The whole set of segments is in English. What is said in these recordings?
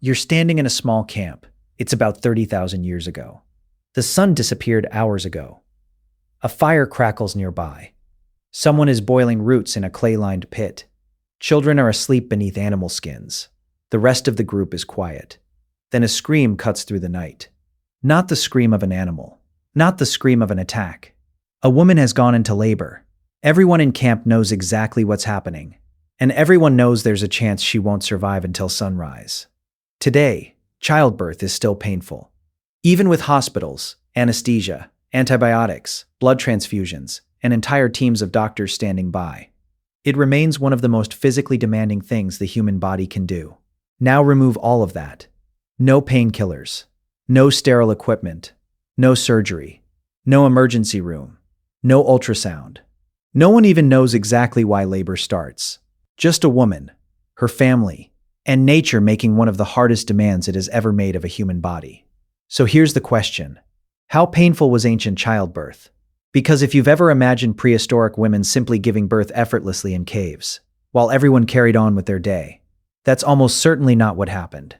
You're standing in a small camp. It's about 30,000 years ago. The sun disappeared hours ago. A fire crackles nearby. Someone is boiling roots in a clay-lined pit. Children are asleep beneath animal skins. The rest of the group is quiet. Then a scream cuts through the night. Not the scream of an animal. Not the scream of an attack. A woman has gone into labor. Everyone in camp knows exactly what's happening. And everyone knows there's a chance she won't survive until sunrise. Today, childbirth is still painful. Even with hospitals, anesthesia, antibiotics, blood transfusions, and entire teams of doctors standing by. It remains one of the most physically demanding things the human body can do. Now remove all of that. No painkillers. No sterile equipment. No surgery. No emergency room. No ultrasound. No one even knows exactly why labor starts. Just a woman, her family, and nature making one of the hardest demands it has ever made of a human body. So here's the question. How painful was ancient childbirth? Because if you've ever imagined prehistoric women simply giving birth effortlessly in caves, while everyone carried on with their day, that's almost certainly not what happened.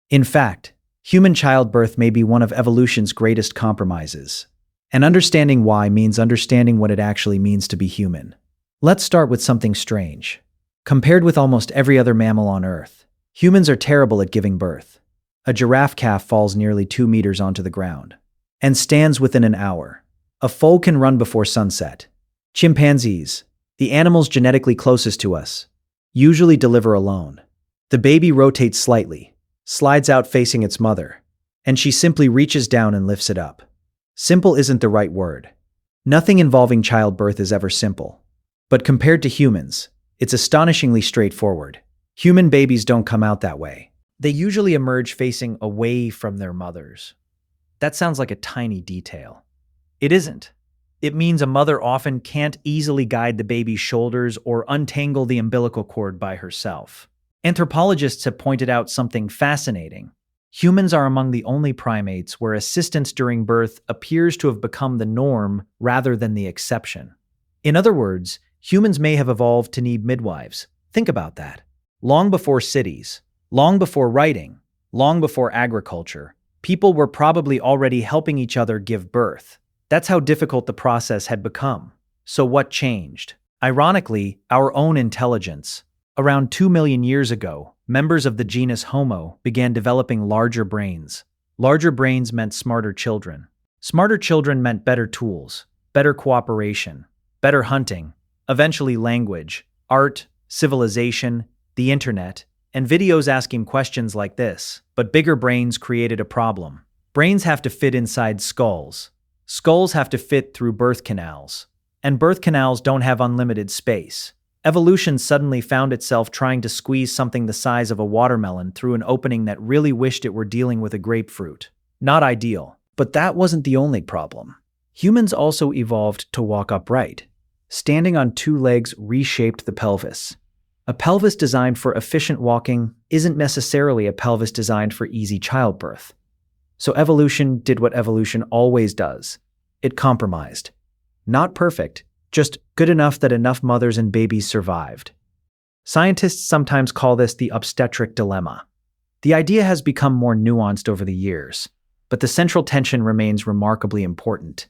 In fact, human childbirth may be one of evolution's greatest compromises. And understanding why means understanding what it actually means to be human. Let's start with something strange. Compared with almost every other mammal on Earth, humans are terrible at giving birth. A giraffe calf falls nearly 2 meters onto the ground and stands within an hour. A foal can run before sunset. Chimpanzees, the animals genetically closest to us, usually deliver alone. The baby rotates slightly, slides out facing its mother, and she simply reaches down and lifts it up. Simple isn't the right word. Nothing involving childbirth is ever simple. But compared to humans, it's astonishingly straightforward. Human babies don't come out that way. They usually emerge facing away from their mothers. That sounds like a tiny detail. It isn't. It means a mother often can't easily guide the baby's shoulders or untangle the umbilical cord by herself. Anthropologists have pointed out something fascinating. Humans are among the only primates where assistance during birth appears to have become the norm rather than the exception. In other words, humans may have evolved to need midwives. Think about that. Long before cities, long before writing, long before agriculture, people were probably already helping each other give birth. That's how difficult the process had become. So what changed? Ironically, our own intelligence. Around 2 million years ago, members of the genus Homo began developing larger brains. Larger brains meant smarter children. Smarter children meant better tools, better cooperation, better hunting, eventually language, art, civilization, the internet, and videos asking questions like this. But bigger brains created a problem. Brains have to fit inside skulls. Skulls have to fit through birth canals. And birth canals don't have unlimited space. Evolution suddenly found itself trying to squeeze something the size of a watermelon through an opening that really wished it were dealing with a grapefruit. Not ideal. But that wasn't the only problem. Humans also evolved to walk upright. Standing on 2 legs reshaped the pelvis. A pelvis designed for efficient walking isn't necessarily a pelvis designed for easy childbirth. So evolution did what evolution always does. It compromised. Not perfect, just good enough that enough mothers and babies survived. Scientists sometimes call this the obstetric dilemma. The idea has become more nuanced over the years, but the central tension remains remarkably important.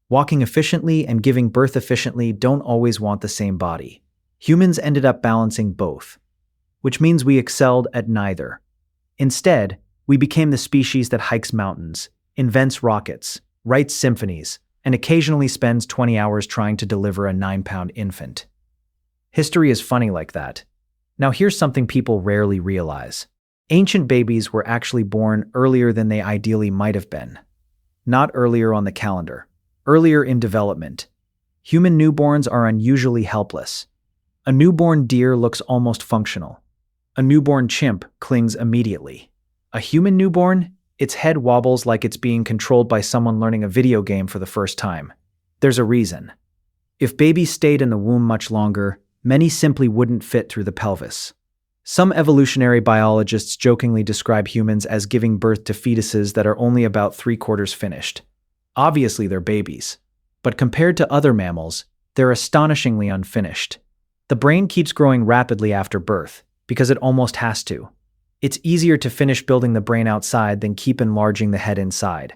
Walking efficiently and giving birth efficiently don't always want the same body. Humans ended up balancing both, which means we excelled at neither. Instead, we became the species that hikes mountains, invents rockets, writes symphonies, and occasionally spends 20 hours trying to deliver a 9-pound infant. History is funny like that. Now here's something people rarely realize. Ancient babies were actually born earlier than they ideally might have been. Not earlier on the calendar. Earlier in development. Human newborns are unusually helpless. A newborn deer looks almost functional. A newborn chimp clings immediately. A human newborn? Its head wobbles like it's being controlled by someone learning a video game for the first time. There's a reason. If babies stayed in the womb much longer, many simply wouldn't fit through the pelvis. Some evolutionary biologists jokingly describe humans as giving birth to fetuses that are only about 3/4 finished. Obviously, they're babies. But compared to other mammals, they're astonishingly unfinished. The brain keeps growing rapidly after birth, because it almost has to. It's easier to finish building the brain outside than keep enlarging the head inside.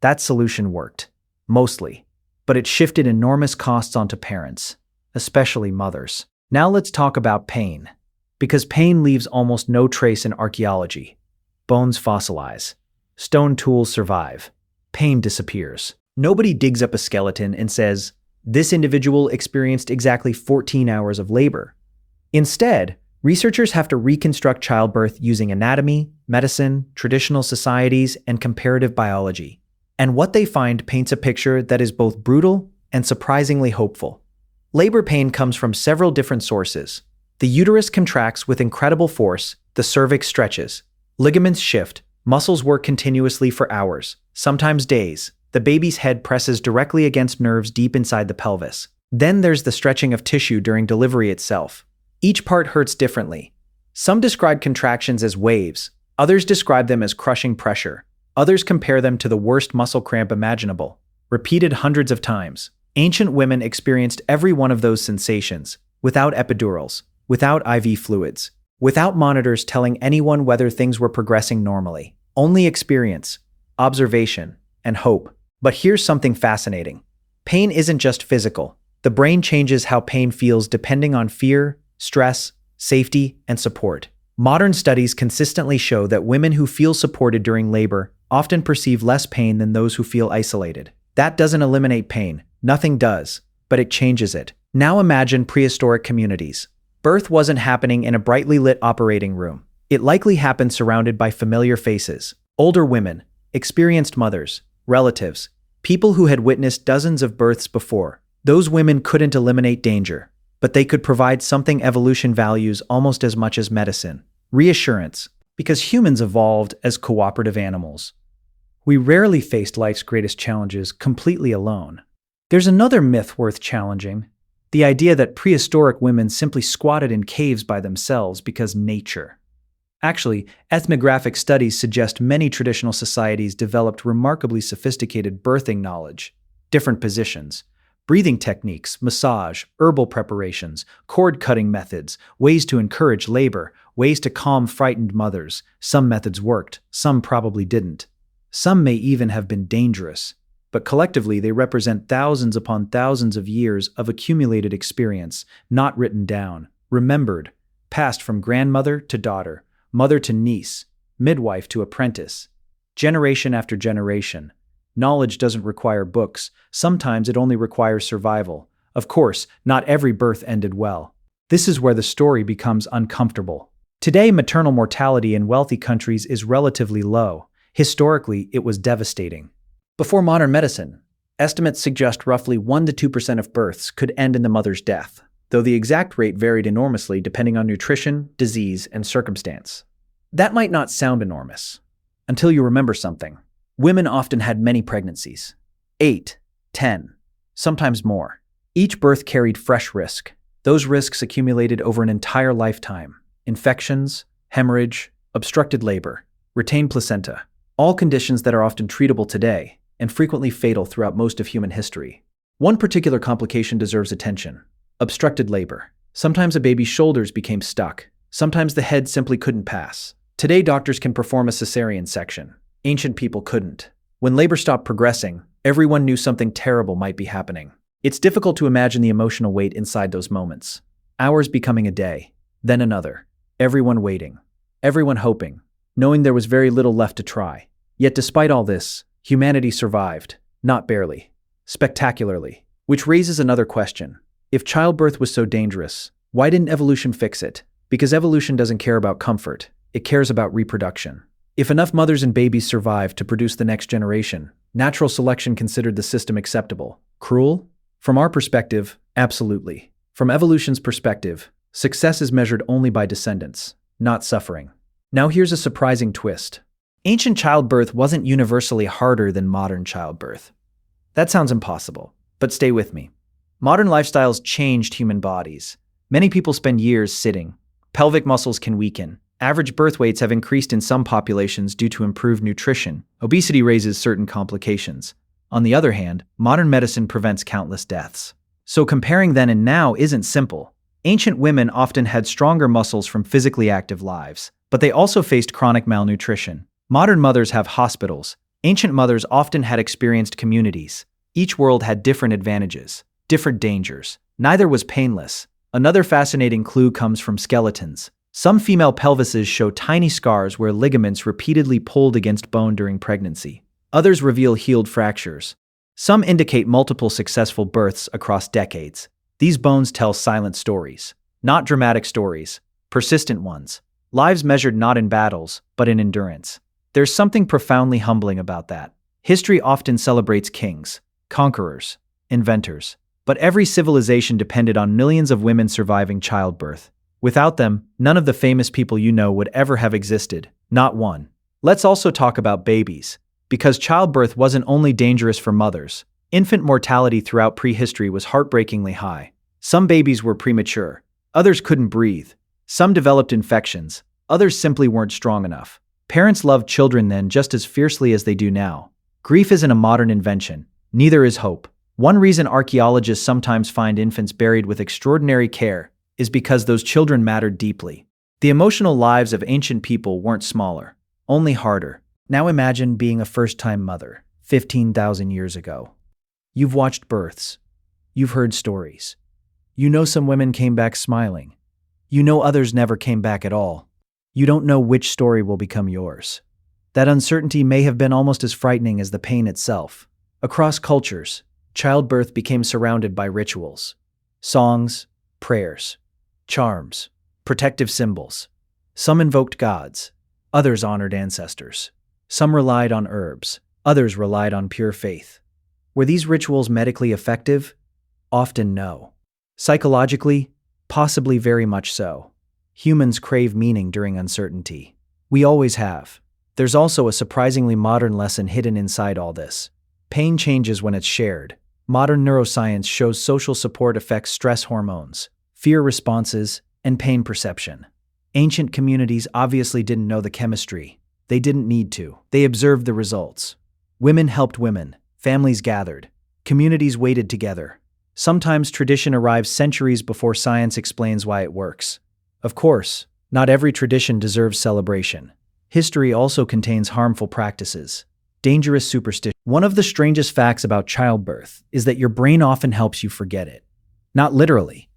That solution worked. Mostly. But it shifted enormous costs onto parents, especially mothers. Now let's talk about pain. Because pain leaves almost no trace in archaeology. Bones fossilize. Stone tools survive. Pain disappears. Nobody digs up a skeleton and says, this individual experienced exactly 14 hours of labor. Instead, researchers have to reconstruct childbirth using anatomy, medicine, traditional societies, and comparative biology. And what they find paints a picture that is both brutal and surprisingly hopeful. Labor pain comes from several different sources. The uterus contracts with incredible force, the cervix stretches, ligaments shift, muscles work continuously for hours, sometimes days. The baby's head presses directly against nerves deep inside the pelvis. Then there's the stretching of tissue during delivery itself. Each part hurts differently. Some describe contractions as waves, others describe them as crushing pressure, others compare them to the worst muscle cramp imaginable, repeated hundreds of times. Ancient women experienced every one of those sensations, without epidurals, without IV fluids, without monitors telling anyone whether things were progressing normally. Only experience, observation, and hope. But here's something fascinating. Pain isn't just physical. The brain changes how pain feels depending on fear, stress, safety, and support. Modern studies consistently show that women who feel supported during labor often perceive less pain than those who feel isolated. That doesn't eliminate pain. Nothing does, but it changes it. Now imagine prehistoric communities. Birth wasn't happening in a brightly lit operating room. It likely happened surrounded by familiar faces. Older women, experienced mothers, relatives, people who had witnessed dozens of births before. Those women couldn't eliminate danger, but they could provide something evolution values almost as much as medicine: reassurance. Because humans evolved as cooperative animals. We rarely faced life's greatest challenges completely alone. There's another myth worth challenging: the idea that prehistoric women simply squatted in caves by themselves because nature. Actually, ethnographic studies suggest many traditional societies developed remarkably sophisticated birthing knowledge, different positions, breathing techniques, massage, herbal preparations, cord-cutting methods, ways to encourage labor, ways to calm frightened mothers. Some methods worked, some probably didn't. Some may even have been dangerous, but collectively they represent thousands upon thousands of years of accumulated experience, not written down, remembered, passed from grandmother to daughter, mother to niece, midwife to apprentice, generation after generation. Knowledge doesn't require books. Sometimes it only requires survival. Of course, not every birth ended well. This is where the story becomes uncomfortable. Today, maternal mortality in wealthy countries is relatively low. Historically, it was devastating. Before modern medicine, estimates suggest roughly 1 to 2% of births could end in the mother's death, though the exact rate varied enormously depending on nutrition, disease, and circumstance. That might not sound enormous, until you remember something. Women often had many pregnancies. 8, 10, sometimes more. Each birth carried fresh risk. Those risks accumulated over an entire lifetime. Infections, hemorrhage, obstructed labor, retained placenta. All conditions that are often treatable today, and frequently fatal throughout most of human history. One particular complication deserves attention: obstructed labor. Sometimes a baby's shoulders became stuck. Sometimes the head simply couldn't pass. Today, doctors can perform a cesarean section. Ancient people couldn't. When labor stopped progressing, everyone knew something terrible might be happening. It's difficult to imagine the emotional weight inside those moments. Hours becoming a day, then another. Everyone waiting. Everyone hoping, knowing there was very little left to try. Yet despite all this, humanity survived. Not barely. Spectacularly. Which raises another question. If childbirth was so dangerous, why didn't evolution fix it? Because evolution doesn't care about comfort. It cares about reproduction. If enough mothers and babies survived to produce the next generation, natural selection considered the system acceptable. Cruel? From our perspective, absolutely. From evolution's perspective, success is measured only by descendants, not suffering. Now here's a surprising twist. Ancient childbirth wasn't universally harder than modern childbirth. That sounds impossible, but stay with me. Modern lifestyles changed human bodies. Many people spend years sitting. Pelvic muscles can weaken. Average birth weights have increased in some populations due to improved nutrition. Obesity raises certain complications. On the other hand, modern medicine prevents countless deaths. So comparing then and now isn't simple. Ancient women often had stronger muscles from physically active lives. But they also faced chronic malnutrition. Modern mothers have hospitals. Ancient mothers often had experienced communities. Each world had different advantages, different dangers. Neither was painless. Another fascinating clue comes from skeletons. Some female pelvises show tiny scars where ligaments repeatedly pulled against bone during pregnancy. Others reveal healed fractures. Some indicate multiple successful births across decades. These bones tell silent stories, not dramatic stories, persistent ones. Lives measured not in battles, but in endurance. There's something profoundly humbling about that. History often celebrates kings, conquerors, inventors. But every civilization depended on millions of women surviving childbirth. Without them, none of the famous people you know would ever have existed, not one. Let's also talk about babies. Because childbirth wasn't only dangerous for mothers, infant mortality throughout prehistory was heartbreakingly high. Some babies were premature, others couldn't breathe. Some developed infections, others simply weren't strong enough. Parents loved children then just as fiercely as they do now. Grief isn't a modern invention, neither is hope. One reason archaeologists sometimes find infants buried with extraordinary care is because those children mattered deeply. The emotional lives of ancient people weren't smaller, only harder. Now imagine being a first-time mother, 15,000 years ago. You've watched births. You've heard stories. You know some women came back smiling. You know others never came back at all. You don't know which story will become yours. That uncertainty may have been almost as frightening as the pain itself. Across cultures, childbirth became surrounded by rituals. Songs, prayers, charms, protective symbols. Some invoked gods, others honored ancestors. Some relied on herbs, others relied on pure faith. Were these rituals medically effective? Often no. Psychologically, possibly very much so. Humans crave meaning during uncertainty. We always have. There's also a surprisingly modern lesson hidden inside all this. Pain changes when it's shared. Modern neuroscience shows social support affects stress hormones, fear responses, and pain perception. Ancient communities obviously didn't know the chemistry. They didn't need to. They observed the results. Women helped women. Families gathered. Communities waited together. Sometimes tradition arrives centuries before science explains why it works. Of course, not every tradition deserves celebration. History also contains harmful practices, dangerous superstition. One of the strangest facts about childbirth is that your brain often helps you forget it. Not literally.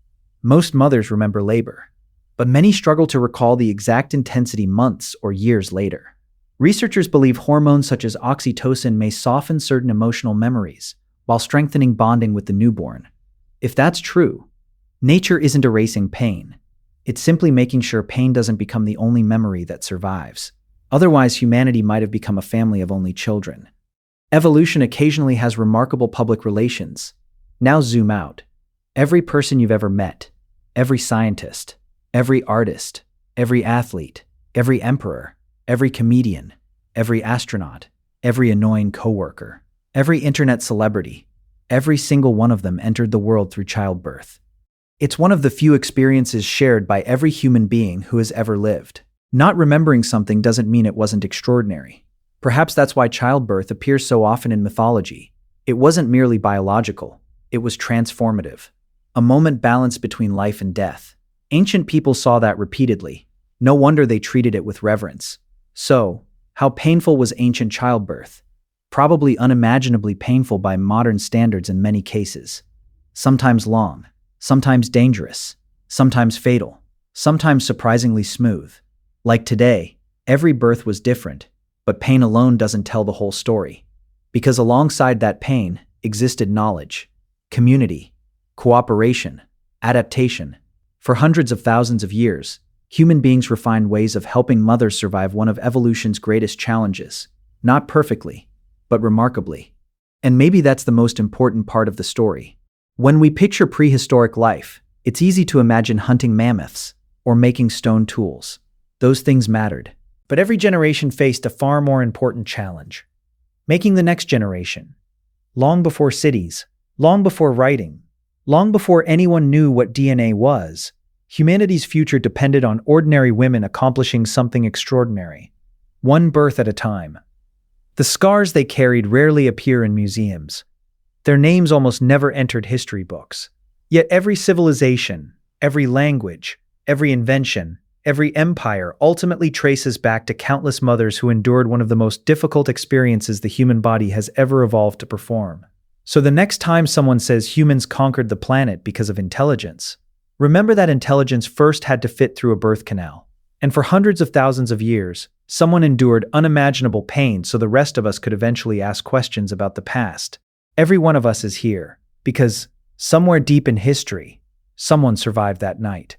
Most mothers remember labor, but many struggle to recall the exact intensity months or years later. Researchers believe hormones such as oxytocin may soften certain emotional memories while strengthening bonding with the newborn. If that's true, nature isn't erasing pain. It's simply making sure pain doesn't become the only memory that survives. Otherwise, humanity might have become a family of only children. Evolution occasionally has remarkable public relations. Now zoom out. Every person you've ever met, every scientist, every artist, every athlete, every emperor, every comedian, every astronaut, every annoying coworker, every internet celebrity, every single one of them entered the world through childbirth. It's one of the few experiences shared by every human being who has ever lived. Not remembering something doesn't mean it wasn't extraordinary. Perhaps that's why childbirth appears so often in mythology. It wasn't merely biological, it was transformative. A moment balanced between life and death. Ancient people saw that repeatedly. No wonder they treated it with reverence. So, how painful was ancient childbirth? Probably unimaginably painful by modern standards in many cases. Sometimes long, sometimes dangerous, sometimes fatal, sometimes surprisingly smooth. Like today, every birth was different, but pain alone doesn't tell the whole story. Because alongside that pain existed knowledge, community, cooperation, adaptation. For hundreds of thousands of years, human beings refined ways of helping mothers survive one of evolution's greatest challenges. Not perfectly, but remarkably. And maybe that's the most important part of the story. When we picture prehistoric life, it's easy to imagine hunting mammoths or making stone tools. Those things mattered. But every generation faced a far more important challenge. Making the next generation. Long before cities, long before writing, long before anyone knew what DNA was, humanity's future depended on ordinary women accomplishing something extraordinary. One birth at a time. The scars they carried rarely appear in museums. Their names almost never entered history books. Yet every civilization, every language, every invention, Every empire ultimately traces back to countless mothers who endured one of the most difficult experiences the human body has ever evolved to perform. So the next time someone says humans conquered the planet because of intelligence, remember that intelligence first had to fit through a birth canal. And for hundreds of thousands of years, someone endured unimaginable pain so the rest of us could eventually ask questions about the past. Every one of us is here because, somewhere deep in history, someone survived that night.